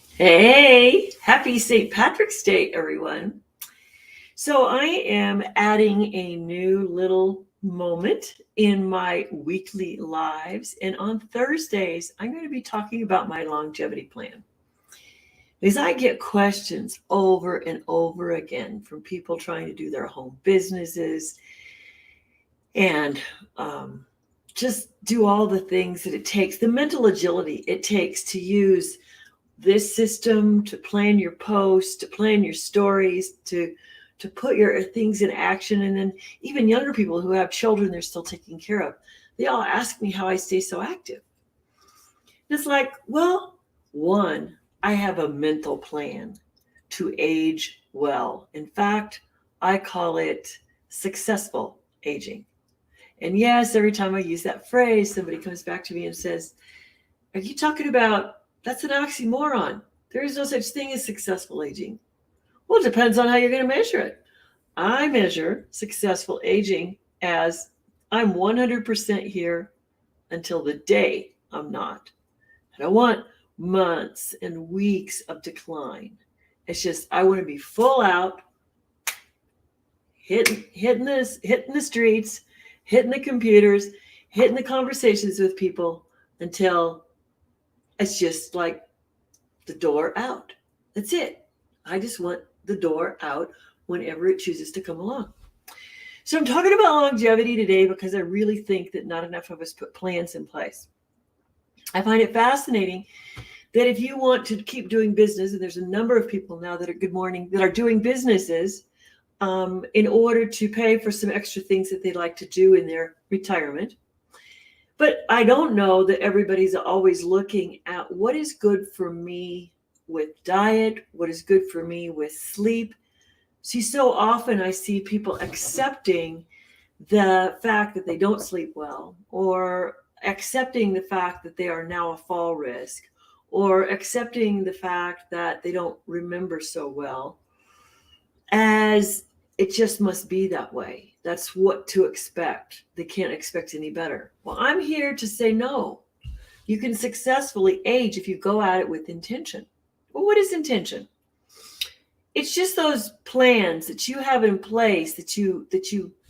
Hey, happy St. Patrick's Day, everyone. So, I am adding a new little moment in my weekly lives. And on Thursdays, I'm going to be talking about my longevity plan. Because I get questions over and over again from people trying to do their home businesses and just do all the things that it takes, the mental agility it takes to use this system to plan your posts, to plan your stories, to put your things in action. And then even younger people who have children they're still taking care of, they all ask me how I stay so active. And it's like, well, one, I have a mental plan to age well. In fact, I call it successful aging. And yes, every time I use that phrase, somebody comes back to me and says, are you talking about that's an oxymoron? There is no such thing as successful aging. Well, it depends on how you're going to measure it. I measure successful aging as I'm 100% here until the day I'm not. I don't want months and weeks of decline. It's just I want to be full out, hitting the streets, hitting the computers, hitting the conversations with people until it's just like the door out. That's it. I just want the door out whenever it chooses to come along. So I'm talking about longevity today because I really think that not enough of us put plans in place. I find it fascinating that if you want to keep doing business, and there's a number of people now that are good morning that are doing businesses in order to pay for some extra things that they'd like to do in their retirement. But I don't know that everybody's always looking at what is good for me with diet, what is good for me with sleep. See, so often I see people accepting the fact that they don't sleep well, or accepting the fact that they are now a fall risk, or accepting the fact that they don't remember so well, as it just must be that way. That's what to expect. They can't expect any better. Well, I'm here to say no. You can successfully age if you go at it with intention. Well, what is intention? It's just those plans that you have in place that you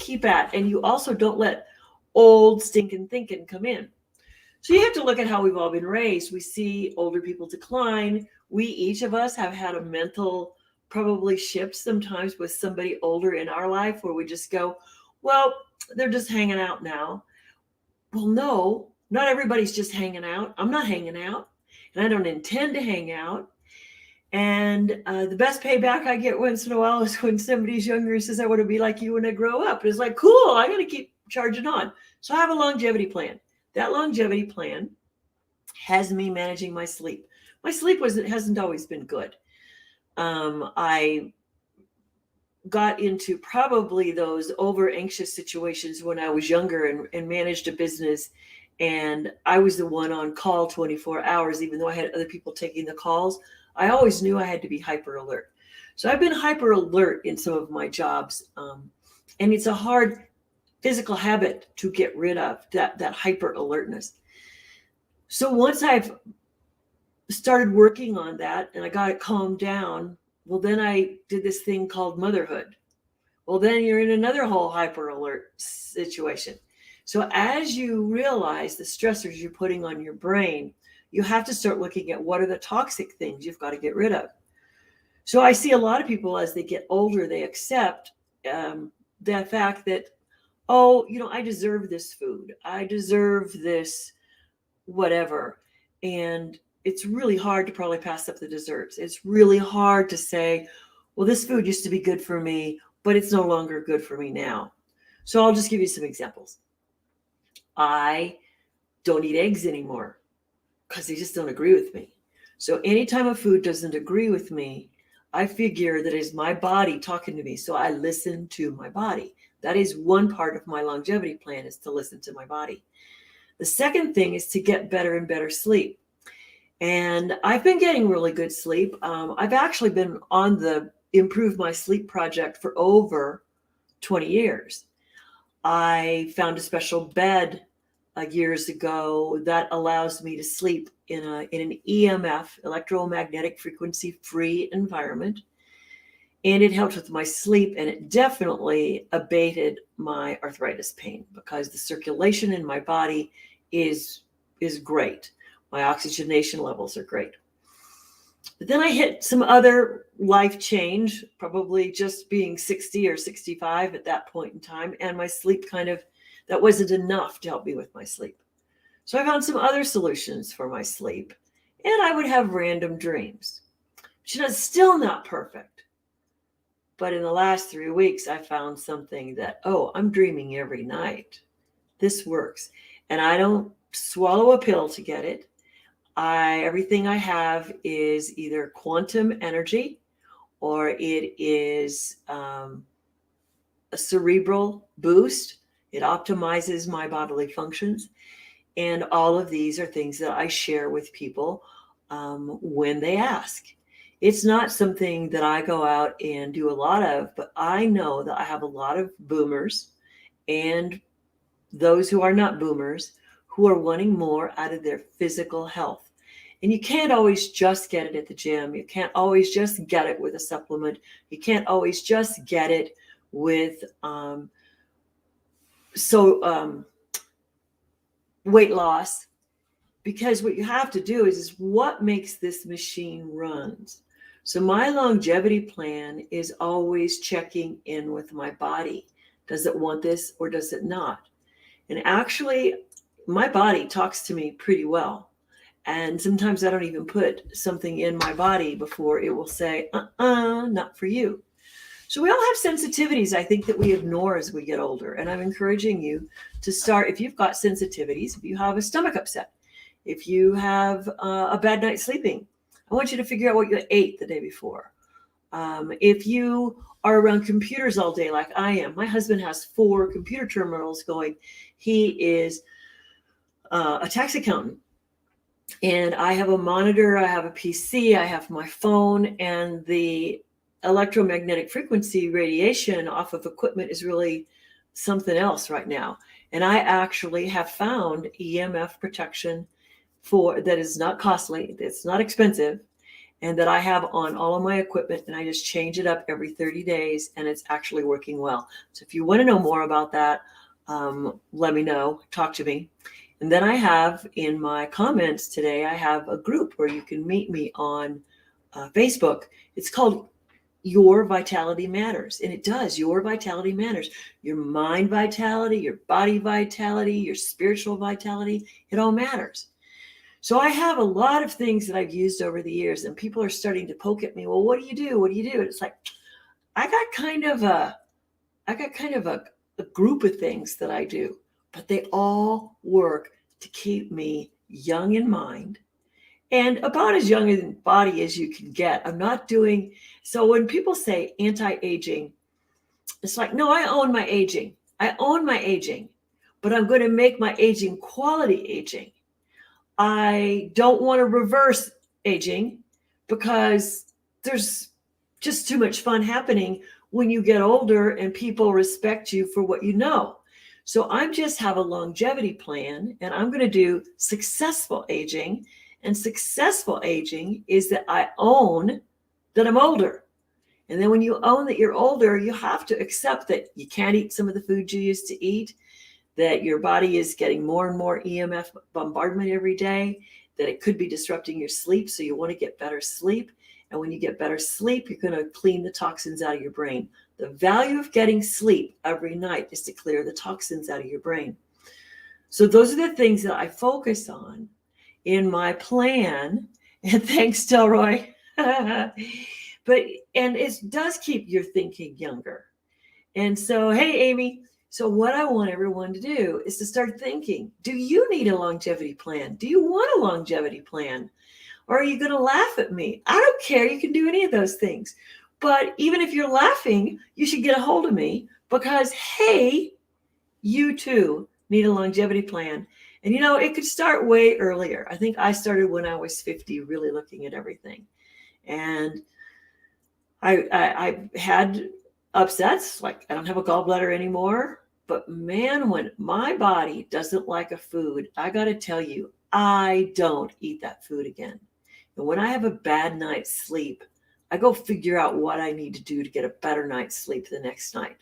keep at, and you also don't let old stinking thinking come in. So you have to look at how we've all been raised. We see older people decline. We, each of us, have had a mental probably shift sometimes with somebody older in our life where we just go, well, they're just hanging out now. Well, no, not everybody's just hanging out. I'm not hanging out, and I don't intend to hang out. And the best payback I get once in a while is when somebody's younger and says, I want to be like you when I grow up. And it's like, cool, I got to keep charging on. So I have a longevity plan. That longevity plan has me managing my sleep. My sleep hasn't always been good. I got into probably those over anxious situations when I was younger and managed a business. And I was the one on call 24 hours, even though I had other people taking the calls. I always knew I had to be hyper alert. So I've been hyper alert in some of my jobs. And it's a hard physical habit to get rid of, that hyper alertness. So once I've started working on that and I got it calmed down, well, then I did this thing called motherhood. Well, then you're in another whole hyper alert situation. So as you realize the stressors you're putting on your brain, you have to start looking at what are the toxic things you've got to get rid of. So I see a lot of people as they get older, they accept the fact that, oh, I deserve this food. I deserve this whatever. And it's really hard to probably pass up the desserts. It's really hard to say, well, this food used to be good for me, but it's no longer good for me now. So I'll just give you some examples. I don't eat eggs anymore because they just don't agree with me. So anytime a food doesn't agree with me, I figure that is my body talking to me. So I listen to my body. That is one part of my longevity plan, is to listen to my body. The second thing is to get better and better sleep. And I've been getting really good sleep. I've actually been on the Improve My Sleep project for over 20 years. I found a special bed years ago that allows me to sleep in an EMF, electromagnetic frequency free environment. And it helped with my sleep, and it definitely abated my arthritis pain because the circulation in my body is great. My oxygenation levels are great. But then I hit some other life change, probably just being 60 or 65 at that point in time. And my sleep that wasn't enough to help me with my sleep. So I found some other solutions for my sleep, and I would have random dreams. It's still not perfect. But in the last 3 weeks, I found something that, I'm dreaming every night. This works. And I don't swallow a pill to get it. Everything I have is either quantum energy or it is a cerebral boost. It optimizes my bodily functions. And all of these are things that I share with people when they ask. It's not something that I go out and do a lot of, but I know that I have a lot of boomers and those who are not boomers who are wanting more out of their physical health. And you can't always just get it at the gym. You can't always just get it with a supplement. You can't always just get it with weight loss, because what you have to do is what makes this machine runs. So my longevity plan is always checking in with my body. Does it want this or does it not? And actually, my body talks to me pretty well. And sometimes I don't even put something in my body before it will say, not for you. So we all have sensitivities, I think, that we ignore as we get older. And I'm encouraging you to start, if you've got sensitivities, if you have a stomach upset, if you have a bad night sleeping, I want you to figure out what you ate the day before. If you are around computers all day like I am, my husband has 4 computer terminals going. He is a tax accountant. And I have a monitor, I have a PC, I have my phone, and the electromagnetic frequency radiation off of equipment is really something else right now. And I actually have found EMF protection that is not costly, it's not expensive, and that I have on all of my equipment, and I just change it up every 30 days, and it's actually working well. So if you want to know more about that, let me know, talk to me. And then I have in my comments today, I have a group where you can meet me on Facebook. It's called Your Vitality Matters. And it does. Your vitality matters. Your mind vitality, your body vitality, your spiritual vitality. It all matters. So I have a lot of things that I've used over the years, and people are starting to poke at me. Well, what do you do? What do you do? And it's like, I got kind of a group of things that I do, but they all work to keep me young in mind and about as young in body as you can get. I'm not doing, so when people say anti-aging, it's like, no, I own my aging. I own my aging, but I'm going to make my aging quality aging. I don't want to reverse aging because there's just too much fun happening when you get older and people respect you for what you know. So I just have a longevity plan, and I'm going to do successful aging. And successful aging is that I own that I'm older. And then when you own that you're older, you have to accept that you can't eat some of the food you used to eat, that your body is getting more and more EMF bombardment every day, that it could be disrupting your sleep. So you want to get better sleep. And when you get better sleep, you're going to clean the toxins out of your brain. The value of getting sleep every night is to clear the toxins out of your brain. So those are the things that I focus on in my plan. And thanks, Delroy. And it does keep your thinking younger. And so, hey, Amy. So what I want everyone to do is to start thinking, do you need a longevity plan? Do you want a longevity plan? Or are you going to laugh at me? I don't care. You can do any of those things. But even if you're laughing, you should get a hold of me because, hey, you too need a longevity plan. And, it could start way earlier. I think I started when I was 50, really looking at everything. And I had upsets, like I don't have a gallbladder anymore. But man, when my body doesn't like a food, I got to tell you, I don't eat that food again. And when I have a bad night's sleep, I go figure out what I need to do to get a better night's sleep the next night.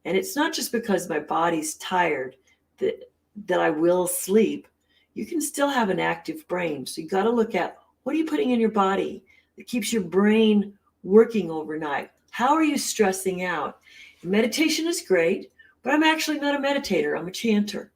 And it's not just because my body's tired that I will sleep. You can still have an active brain. So you got to look at, what are you putting in your body that keeps your brain working overnight? How are you stressing out? Meditation is great, but I'm actually not a meditator. I'm a chanter.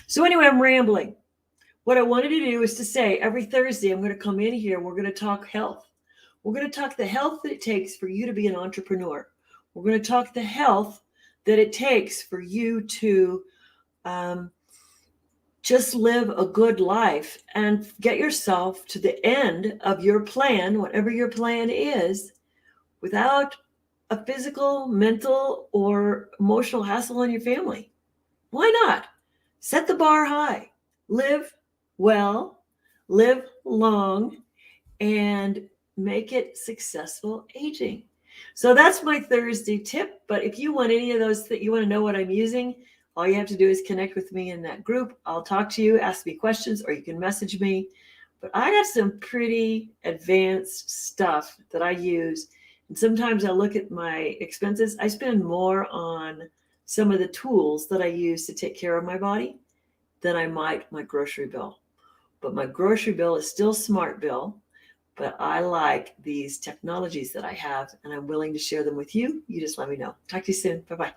So anyway, I'm rambling. What I wanted to do is to say every Thursday, I'm going to come in here. We're going to talk health. We're going to talk the health that it takes for you to be an entrepreneur. We're going to talk the health that it takes for you to just live a good life and get yourself to the end of your plan, whatever your plan is, without a physical, mental, or emotional hassle on your family. Why not? Set the bar high. Live well, live long, and make it successful aging. So that's my Thursday tip. But if you want any of those that you want to know what I'm using, all you have to do is connect with me in that group. I'll talk to you, ask me questions, or you can message me. But I got some pretty advanced stuff that I use. And sometimes I look at my expenses. I spend more on some of the tools that I use to take care of my body than I might my grocery bill. But my grocery bill is still smart bill. But I like these technologies that I have, and I'm willing to share them with you. You just let me know. Talk to you soon. Bye-bye.